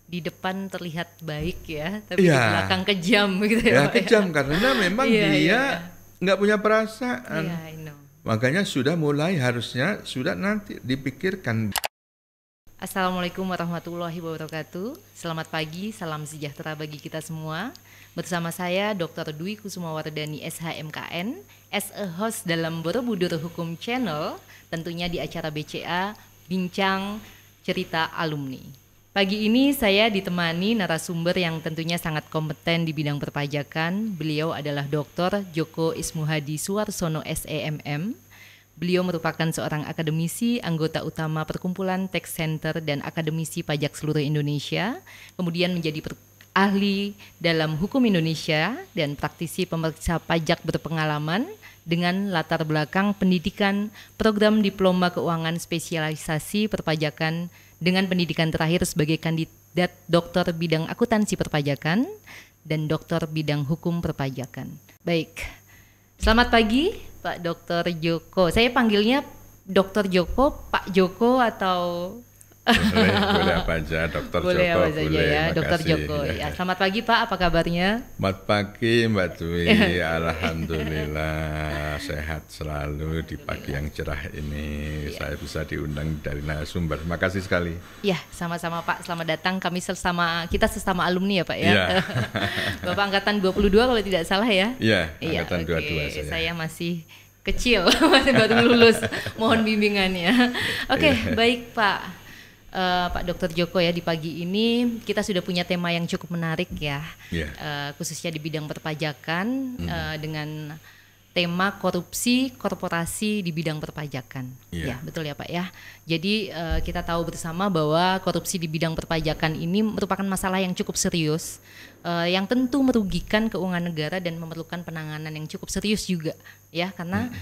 di depan terlihat baik ya, tapi di Iya, belakang kejam gitu ya ya Pak ya. kejam karena memang Iya, iya, dia iya. nggak punya Iya, perasaan. I know. Makanya harusnya sudah nanti dipikirkan. Assalamualaikum warahmatullahi wabarakatuh. Selamat pagi, salam sejahtera bagi kita semua. Bersama saya Dr. Dwi Kusumawardani SHMKN, as a host dalam Borobudur Hukum Channel, tentunya di acara BCA Bincang Cerita Alumni. Pagi ini saya ditemani narasumber yang tentunya sangat kompeten di bidang perpajakan. Beliau adalah Dr. Joko Ismuhadi Suarsono SEMM. Beliau merupakan seorang akademisi, anggota utama Perkumpulan Tax Center dan akademisi pajak seluruh Indonesia, kemudian menjadi ahli dalam hukum Indonesia dan praktisi pemeriksa pajak berpengalaman dengan latar belakang pendidikan program diploma keuangan spesialisasi perpajakan dengan pendidikan terakhir sebagai kandidat doktor bidang akuntansi perpajakan dan doktor bidang hukum perpajakan. Baik, selamat pagi Pak Dr. Joko. Saya panggilnya Dr. Joko, Pak Joko atau Boleh apa aja, Dokter boleh Joko, apa saja boleh. ya, Dr. Makasih. Joko. Ya, selamat pagi Pak, apa kabarnya? Selamat pagi Mbak Dwi, alhamdulillah sehat selalu di pagi yang cerah ini. Saya bisa diundang dari narasumber. Makasih sekali. Ya, sama-sama Pak, selamat datang. Kita sesama alumni ya Pak ya. Iya. Bapak angkatan 22 kalau tidak salah ya. Iya, Iya, angkatan oke. 22 saya. Saya masih kecil, masih baru lulus. Mohon bimbingannya. Oke, baik Pak. Pak Dr. Joko ya, di pagi ini kita sudah punya tema yang cukup menarik ya, khususnya di bidang perpajakan dengan tema korupsi korporasi di bidang perpajakan. Ya, betul ya Pak ya. Jadi kita tahu bersama bahwa korupsi di bidang perpajakan ini merupakan masalah yang cukup serius, yang tentu merugikan keuangan negara dan memerlukan penanganan yang cukup serius juga ya, karena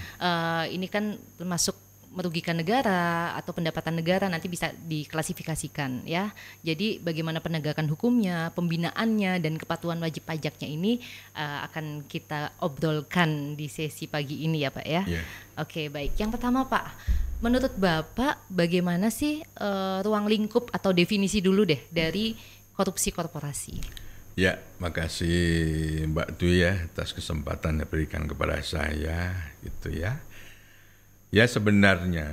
ini kan termasuk merugikan negara atau pendapatan negara, nanti bisa diklasifikasikan ya. Jadi bagaimana penegakan hukumnya, pembinaannya dan kepatuhan wajib pajaknya ini akan kita obrolkan di sesi pagi ini ya Pak ya. Oke, baik. Yang pertama Pak, menurut Bapak bagaimana sih ruang lingkup atau definisi dulu deh dari korupsi korporasi? Ya, makasih Mbak Dwi ya atas kesempatan yang diberikan kepada saya gitu ya. Ya, sebenarnya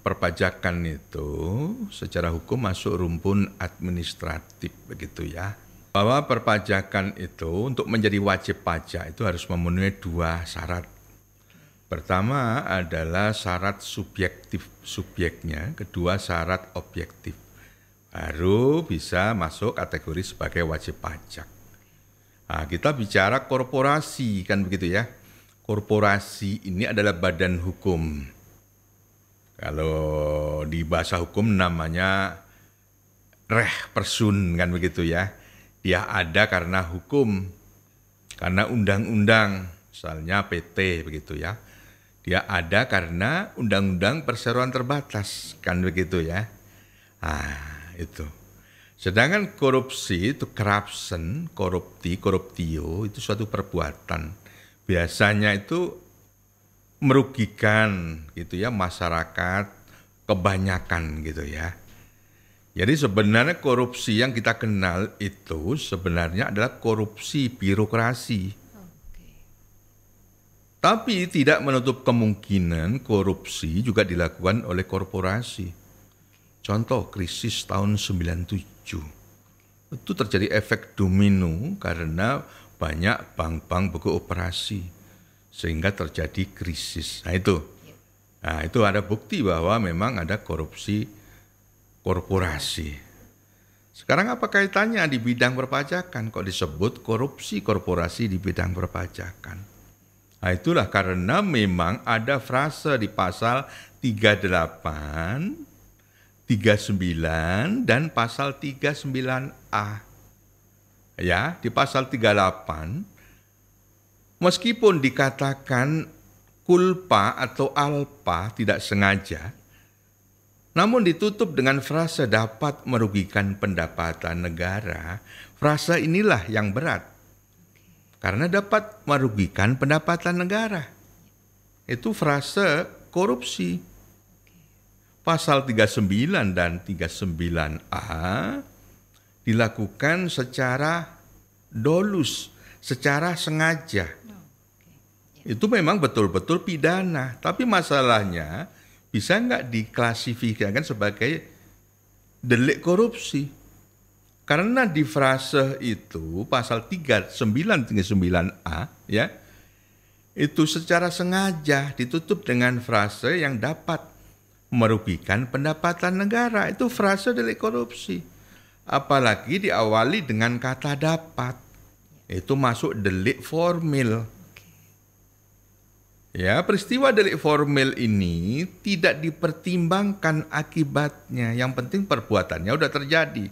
perpajakan itu secara hukum masuk rumpun administratif begitu ya. Bahwa perpajakan itu untuk menjadi wajib pajak itu harus memenuhi dua syarat. Pertama adalah syarat subjektif subjeknya, kedua syarat objektif. Baru bisa masuk kategori sebagai wajib pajak. Nah, kita bicara korporasi kan begitu ya. Korporasi ini adalah badan hukum. Kalau di bahasa hukum namanya reh persun kan begitu ya. Dia ada karena hukum, karena undang-undang, misalnya PT begitu ya. Dia ada karena undang-undang perseroan terbatas kan begitu ya. Nah, itu. Sedangkan korupsi itu corruption, corruptio itu suatu perbuatan. Biasanya itu merugikan gitu ya masyarakat kebanyakan gitu ya. Jadi sebenarnya korupsi yang kita kenal itu sebenarnya adalah korupsi birokrasi. Tapi tidak menutup kemungkinan korupsi juga dilakukan oleh korporasi. Contoh krisis tahun 97. Itu terjadi efek domino karena banyak bank-bank beroperasi sehingga terjadi krisis. Nah itu ada bukti bahwa memang ada korupsi korporasi. Sekarang apa kaitannya di bidang perpajakan kok disebut korupsi korporasi di bidang perpajakan? Nah itulah karena memang ada frase di pasal 38, 39 dan pasal 39A. Ya, di pasal 38 meskipun dikatakan kulpa atau alpa tidak sengaja, namun ditutup dengan frase dapat merugikan pendapatan negara. Frase inilah yang berat karena dapat merugikan pendapatan negara. Itu frase korupsi. Pasal 39 dan 39A dilakukan secara dolus, secara sengaja. Itu memang betul-betul pidana. Tapi masalahnya bisa nggak diklasifikasikan sebagai delik korupsi? Karena di frase itu pasal 3939A ya, itu secara sengaja ditutup dengan frase yang dapat merugikan pendapatan negara. Itu frase delik korupsi. Apalagi diawali dengan kata dapat. Itu masuk delik formil. Ya, peristiwa delik formil ini tidak dipertimbangkan akibatnya. Yang penting perbuatannya udah terjadi.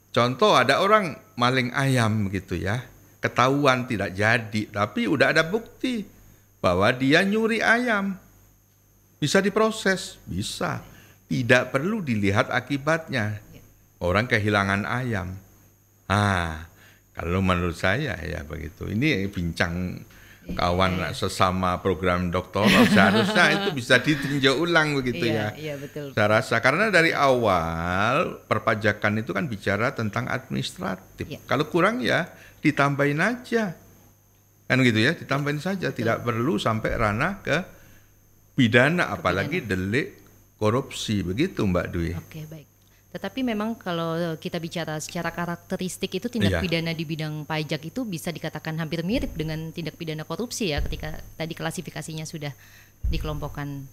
Contoh, ada orang maling ayam gitu ya. Ketahuan tidak jadi, tapi udah ada bukti bahwa dia nyuri ayam. Bisa diproses? Bisa. Tidak perlu dilihat akibatnya. Orang kehilangan ayam. Kalau menurut saya ya begitu. Ini bincang kawan sesama program doktoral, seharusnya itu bisa ditinjau ulang begitu ya. Iya, betul. Saya rasa karena dari awal perpajakan itu kan bicara tentang administratif. Kalau kurang ya ditambahin aja. Kan gitu ya, ditambahin saja. Tidak perlu sampai ranah ke pidana, apalagi delik korupsi. Begitu Mbak Dwi. Oke, baik. Tetapi memang kalau kita bicara secara karakteristik itu tindak pidana di bidang pajak itu bisa dikatakan hampir mirip dengan tindak pidana korupsi ya, ketika tadi klasifikasinya sudah dikelompokkan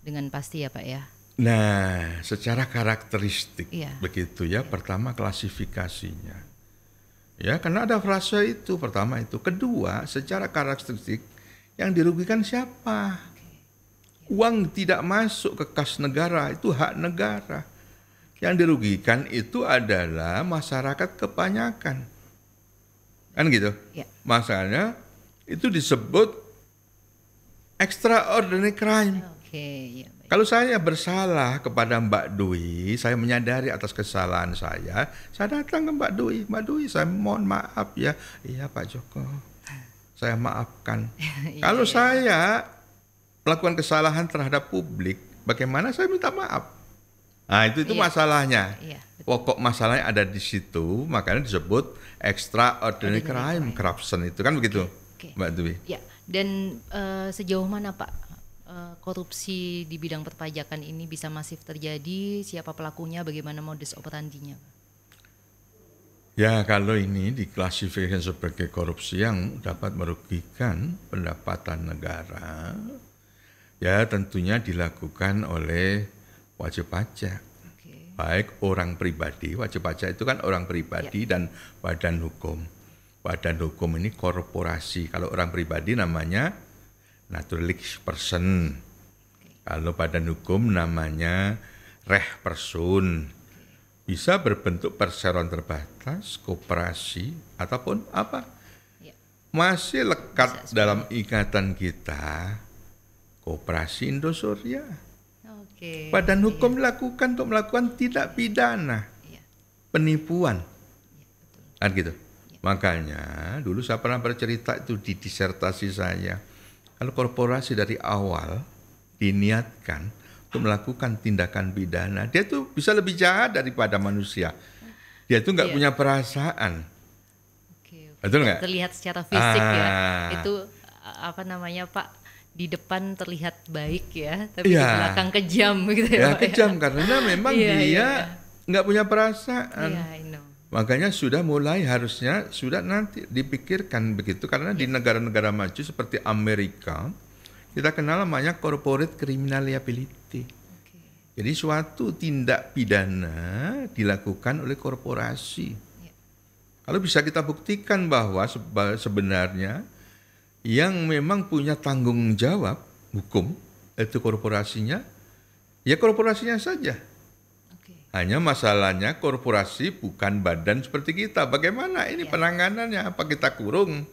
dengan pasti ya Pak ya. Nah, secara karakteristik begitu ya, pertama klasifikasinya. Ya, karena ada frase itu, pertama itu. Kedua, secara karakteristik yang dirugikan siapa? Uang tidak masuk ke kas negara, itu hak negara. Yang dirugikan itu adalah masyarakat kebanyakan. Kan gitu? Masalahnya itu disebut extraordinary crime. Kalau saya bersalah kepada Mbak Dwi, saya menyadari atas kesalahan saya datang ke Mbak Dwi. Mbak Dwi, saya mohon maaf ya. Iya Pak Joko, saya maafkan. Kalau saya melakukan kesalahan terhadap publik, bagaimana saya minta maaf? Nah itu masalahnya. Pokok masalahnya ada di situ, makanya disebut extraordinary crime, corruption itu kan begitu, Mbak Dwi. Ya. Dan sejauh mana Pak korupsi di bidang perpajakan ini bisa masif terjadi? Siapa pelakunya? Bagaimana modus operandinya? Ya, kalau ini diklasifikasikan sebagai korupsi yang dapat merugikan pendapatan negara, ya tentunya dilakukan oleh wajib pajak, baik orang pribadi. Wajib pajak itu kan orang pribadi dan badan hukum. Badan hukum ini korporasi. Kalau orang pribadi namanya naturalised person. Kalau badan hukum namanya reh person. Bisa berbentuk perseroan terbatas, koperasi, ataupun apa. Masih lekat dalam ikatan kita, Koperasi Indosuria. Badan hukum lakukan untuk melakukan tindak pidana, penipuan, kan gitu. Makanya dulu saya pernah bercerita itu di disertasi saya. Kalau korporasi dari awal diniatkan untuk melakukan tindakan pidana, dia tuh bisa lebih jahat daripada manusia. Dia tuh nggak punya perasaan. Betul nggak? Terlihat secara fisik ya. Itu apa namanya Pak? Di depan terlihat baik ya, tapi di belakang kejam gitu ya. Kejam karena memang dia nggak punya perasaan. Makanya sudah mulai harusnya sudah nanti dipikirkan begitu, karena di negara-negara maju seperti Amerika kita kenal namanya corporate criminal liability. Jadi suatu tindak pidana dilakukan oleh korporasi. Kalau bisa kita buktikan bahwa sebenarnya yang memang punya tanggung jawab hukum itu korporasinya, ya korporasinya saja. Hanya masalahnya korporasi bukan badan seperti kita. Bagaimana ini penanganannya? Apa kita kurung?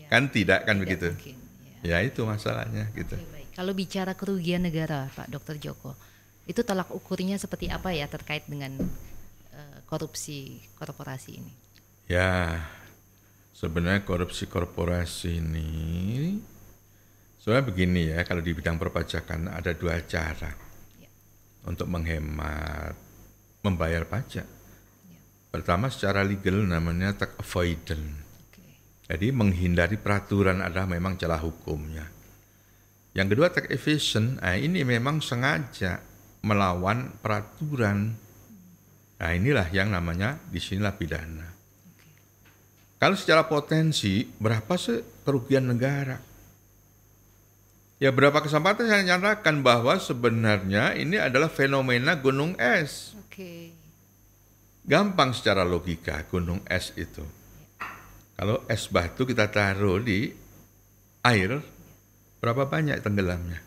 Kan tidak kan begitu. Mungkin, ya itu masalahnya gitu. Baik. Kalau bicara kerugian negara, Pak Dr. Joko, itu tolak ukurnya seperti apa ya terkait dengan korupsi korporasi ini? Ya, sebenarnya korupsi korporasi ini soalnya begini ya, kalau di bidang perpajakan ada dua cara untuk menghemat, membayar pajak. Pertama secara legal namanya tax avoidance. Oke. Jadi menghindari peraturan adalah memang celah hukumnya. Yang kedua tax evasion, ini memang sengaja melawan peraturan. Nah inilah yang namanya disinilah pidana. Kalau secara potensi berapa sih kerugian negara? Ya berapa kesempatan saya nyatakan bahwa sebenarnya ini adalah fenomena gunung es. Oke. Gampang secara logika gunung es itu. Kalau es batu kita taruh di air, berapa banyak tenggelamnya?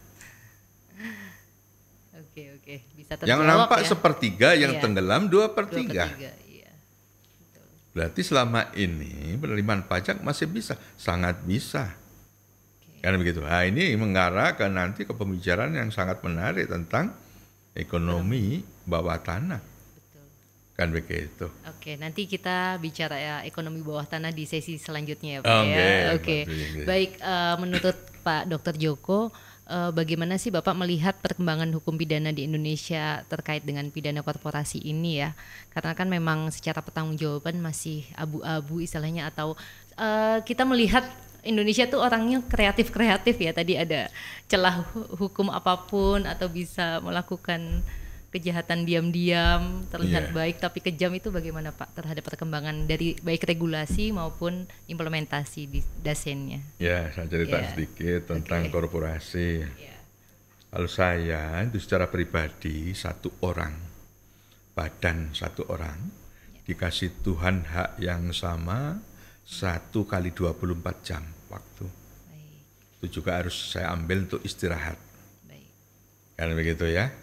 Oke, bisa terjawab Yang nampak ya. sepertiga, yang Iya. tenggelam 2/3. 2/3, iya. Berarti selama ini penerimaan pajak masih bisa, sangat bisa. Kan begitu. Nah, ini mengarah ke nanti ke pembicaraan yang sangat menarik tentang ekonomi bawah tanah. Betul. Kan begitu. Oke, nanti kita bicara ya ekonomi bawah tanah di sesi selanjutnya ya Pak Oke, ya. Oke. Mbak Dwi. Baik, menurut Pak Dr. Joko, bagaimana sih Bapak melihat perkembangan hukum pidana di Indonesia terkait dengan pidana korporasi ini ya? Karena kan memang secara pertanggungjawaban masih abu-abu istilahnya, atau kita melihat Indonesia tuh orangnya kreatif-kreatif ya. Tadi ada celah hukum apapun atau bisa melakukan kejahatan diam-diam, terlihat Iya. baik tapi kejam. Itu bagaimana Pak terhadap perkembangan dari baik regulasi maupun implementasi di dasennya? Ya, saya cerita Ya. sedikit tentang Oke. korporasi. Ya. Kalau saya itu secara pribadi satu orang, badan satu orang, dikasih Tuhan hak yang sama 1 kali 24 jam waktu. Baik, Itu juga harus saya ambil untuk istirahat. baik. Kan begitu ya.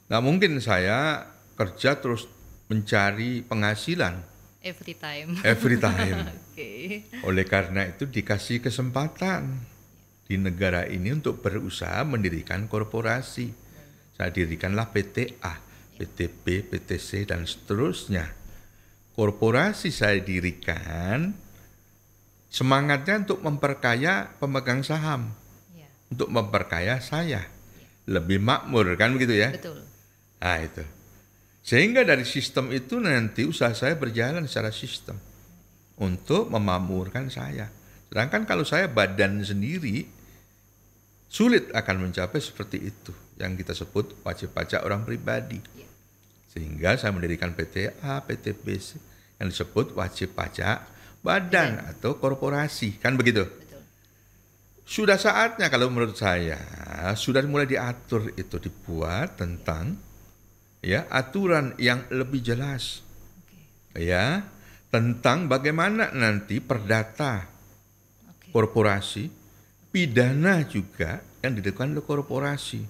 Nggak mungkin saya kerja terus mencari penghasilan Every time. every time. Oke. Oleh karena itu dikasih kesempatan di negara ini untuk berusaha mendirikan korporasi. Saya dirikanlah PTA, PTB, PTC, dan seterusnya. Korporasi saya dirikan semangatnya untuk memperkaya pemegang saham, Ya, untuk memperkaya saya. Lebih makmur, kan begitu ya? betul. Nah itu. Sehingga dari sistem itu nanti usaha saya berjalan secara sistem untuk memakmurkan saya. Sedangkan kalau saya badan sendiri, sulit akan mencapai seperti itu yang kita sebut wajib pajak orang pribadi. Ya. Sehingga saya mendirikan PTA, PTBC yang disebut wajib pajak badan atau korporasi, kan begitu? Betul. Sudah saatnya kalau menurut saya sudah mulai diatur itu, dibuat tentang ya aturan yang lebih jelas Oke. ya tentang bagaimana nanti perdata Oke. korporasi, pidana juga yang dilakukan oleh korporasi.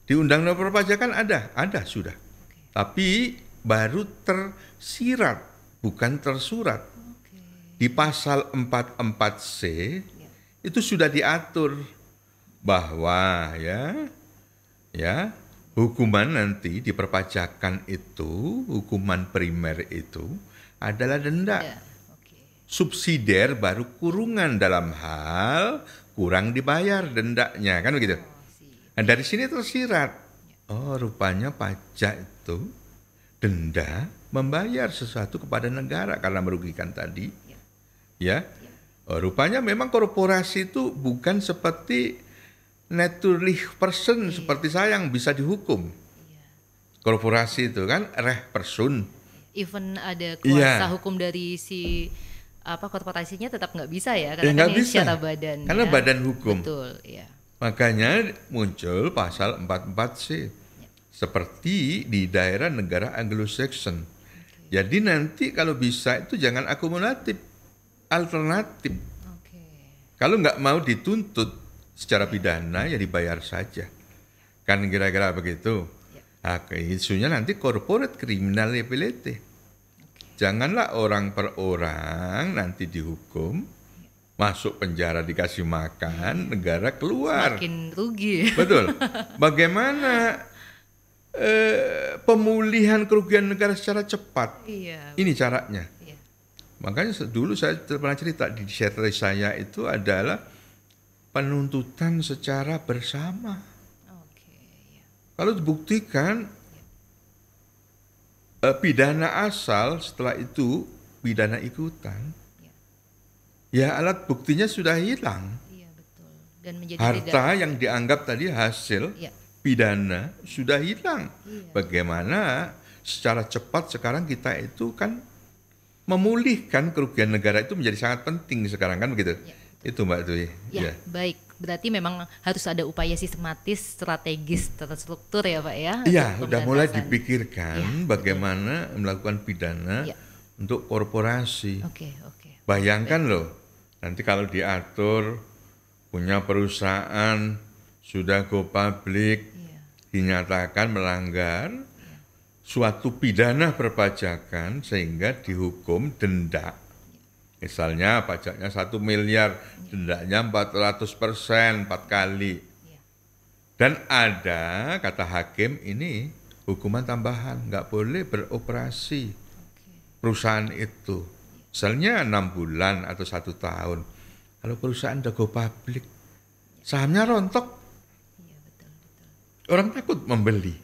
Di Undang-Undang Perpajakan ada sudah. Tapi baru tersirat, bukan tersurat. Oke. Di pasal 44C Ya. itu sudah diatur bahwa ya hukuman nanti di perpajakan itu, hukuman primer itu adalah denda. Ya. Oke. Subsidiar baru kurungan dalam hal kurang dibayar dendanya, kan begitu. Oh, sih. Nah dari sini tersirat, oh rupanya pajak itu denda membayar sesuatu kepada negara karena merugikan tadi, ya. Oh, rupanya memang korporasi itu bukan seperti naturally person seperti saya yang bisa dihukum. Iya. Korporasi itu kan reh person. Even ada Iya. kuasa hukum dari si korporasinya tetap nggak bisa ya, karena Nggak kan ini bisa. secara badan. Karena ya. badan hukum. Betul, ya. Makanya muncul pasal 44C. Seperti di daerah negara Anglo-Saxon. Jadi nanti kalau bisa itu jangan akumulatif, alternatif. Oke. Kalau nggak mau dituntut secara pidana ya dibayar saja. Kan kira-kira begitu. Nah, isunya nanti corporate criminal liability. Janganlah orang per orang nanti dihukum, masuk penjara dikasih makan, negara keluar. Makin rugi. Betul. Bagaimana pemulihan kerugian negara secara cepat? Iya. Ini caranya. Iya. Makanya dulu saya pernah cerita di seri saya itu adalah penuntutan secara bersama. Oke. Ya. Kalau dibuktikan pidana asal, setelah itu pidana ikutan. Ya. Ya alat buktinya sudah hilang. Iya, betul. Dan menjadi Harta yang dianggap tadi hasil ya. pidana sudah hilang. Iya. Bagaimana secara cepat sekarang kita itu kan memulihkan kerugian negara itu menjadi sangat penting sekarang kan begitu. Ya, itu Mbak Dwi. Ya, baik. Berarti memang harus ada upaya sistematis, strategis, terstruktur ya Pak ya? Iya, untuk udah mulai pemberantasan. dipikirkan Ya, bagaimana melakukan pidana Ya. untuk korporasi. Oke. Bayangkan loh, nanti kalau diatur punya perusahaan sudah go public, Iya. dinyatakan melanggar suatu pidana perpajakan sehingga dihukum denda. Misalnya pajaknya 1 miliar, dendanya 400%, 4 kali. Iya. Dan ada, kata hakim, ini hukuman tambahan, nggak boleh beroperasi Oke. perusahaan itu. Misalnya 6 bulan atau 1 tahun. Kalau perusahaan udah go public, sahamnya rontok, Iya, betul. orang takut membeli.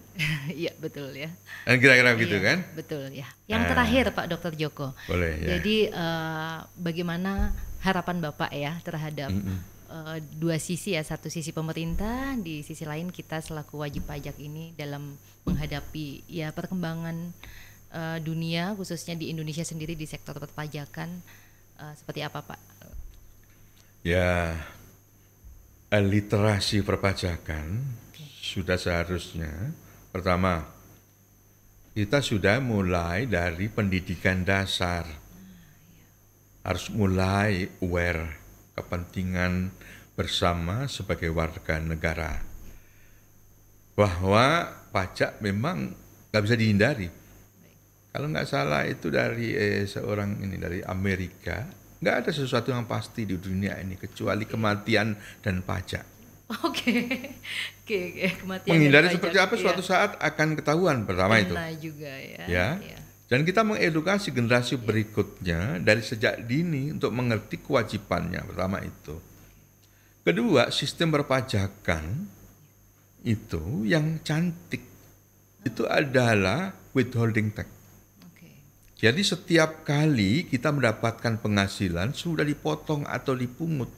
Iya, betul ya. Dan kira-kira begitu Iya, kan? Betul ya. Yang terakhir Pak Dr. Djoko. Boleh ya. Jadi bagaimana harapan Bapak ya terhadap dua sisi ya, satu sisi pemerintah, di sisi lain kita selaku wajib pajak ini dalam menghadapi ya perkembangan dunia khususnya di Indonesia sendiri di sektor perpajakan seperti apa Pak? Ya, literasi perpajakan sudah seharusnya pertama kita sudah mulai dari pendidikan dasar. Harus mulai aware kepentingan bersama sebagai warga negara. Bahwa pajak memang nggak bisa dihindari. Kalau nggak salah itu dari seorang ini dari Amerika, nggak ada sesuatu yang pasti di dunia ini kecuali kematian dan pajak. Oke. Kematian Menghindari dan seperti pajak, apa suatu saat akan ketahuan pertama itu. Kena juga ya. Ya. Iya. Dan kita mengedukasi generasi berikutnya dari sejak dini untuk mengerti kewajibannya, pertama itu. Kedua, sistem perpajakan itu yang cantik itu adalah withholding tax. Oke. Jadi setiap kali kita mendapatkan penghasilan sudah dipotong atau dipungut.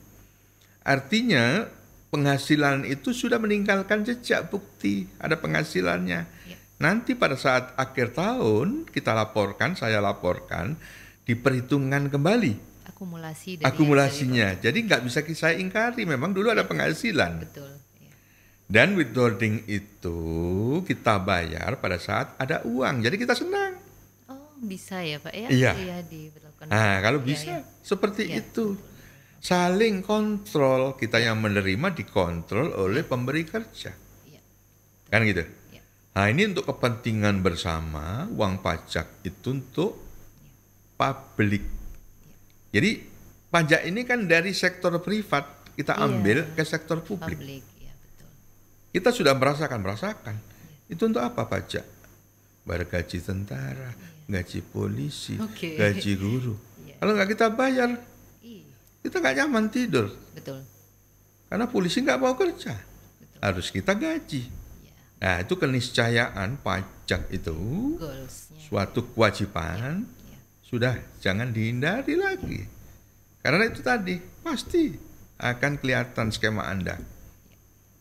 Artinya penghasilan itu sudah meninggalkan jejak bukti, ada penghasilannya. Ya. Nanti pada saat akhir tahun kita laporkan, saya laporkan, diperhitungkan kembali Akumulasi akumulasinya. Jadi nggak bisa saya ingkari, memang dulu ada penghasilan. Betul. Ya. Dan withholding itu kita bayar pada saat ada uang, jadi kita senang. Oh, bisa ya Pak ya? Iya. Diberlakukan. Nah, kalau Iya, bisa iya. seperti Iya, itu. Saling kontrol, kita yang menerima dikontrol oleh pemberi kerja. Iya. Kan gitu. Iya. Nah, ini untuk kepentingan bersama, uang pajak itu untuk publik. Jadi pajak ini kan dari sektor privat kita Iya. ambil ke sektor publik. Publik, ya betul. Kita sudah merasakan. Itu untuk apa pajak? Bayar gaji tentara, gaji polisi, Oke. gaji guru. Iya. Kalau nggak kita bayar, Iya, kita nggak nyaman tidur. betul. Karena polisi nggak mau kerja, Betul. harus kita gaji. Ya, Nah, itu keniscayaan pajak itu goalsnya. suatu kewajiban, Ya. sudah jangan dihindari lagi. Karena itu tadi pasti akan kelihatan skema Anda.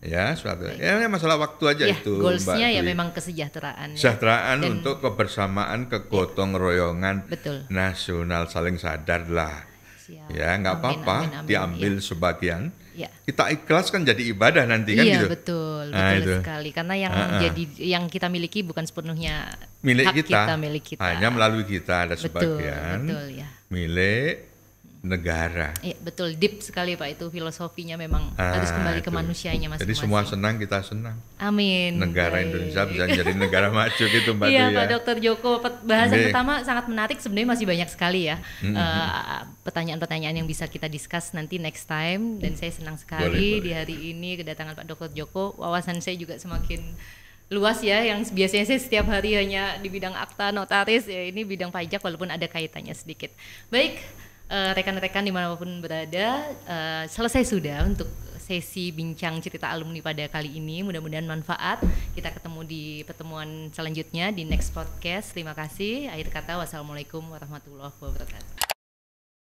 Ya, suatu. Ya, masalah waktu aja Ya, itu. goalsnya Mbak ya Dwi. memang kesejahteraan. Ya. Kesejahteraan Dan- untuk kebersamaan, kegotong royongan Betul. nasional, saling sadar lah. Siap. Ya, nggak Amin, apa-apa amin, amin. diambil sebagian. Ya. Kita ikhlas kan jadi ibadah nanti kan Iya gitu. betul, Nah, betul itu. sekali. Karena yang jadi yang kita miliki bukan sepenuhnya Milik hak kita, milik kita. hanya melalui kita ada betul, sebagian betul ya. milik negara. Iya betul, deep sekali Pak itu filosofinya memang harus kembali ke Itu. manusianya masing-masing. Jadi semua senang, kita senang. Amin. Negara Baik. Indonesia bisa jadi negara maju gitu Mbak Iya Dwi Pak ya. Dr. Djoko, bahasan Baik. pertama sangat menarik, sebenarnya masih banyak sekali ya pertanyaan-pertanyaan yang bisa kita discuss nanti next time, dan saya senang sekali Boleh. di hari ini kedatangan Pak Dr. Djoko. Wawasan saya juga semakin luas ya, yang biasanya saya setiap hari hanya di bidang akta notaris, ya ini bidang pajak walaupun ada kaitannya sedikit. Baik, rekan-rekan dimanapun berada, selesai sudah untuk sesi bincang cerita alumni pada kali ini. Mudah-mudahan manfaat. Kita ketemu di pertemuan selanjutnya di next podcast. Terima kasih. Akhir kata, wassalamualaikum warahmatullahi wabarakatuh.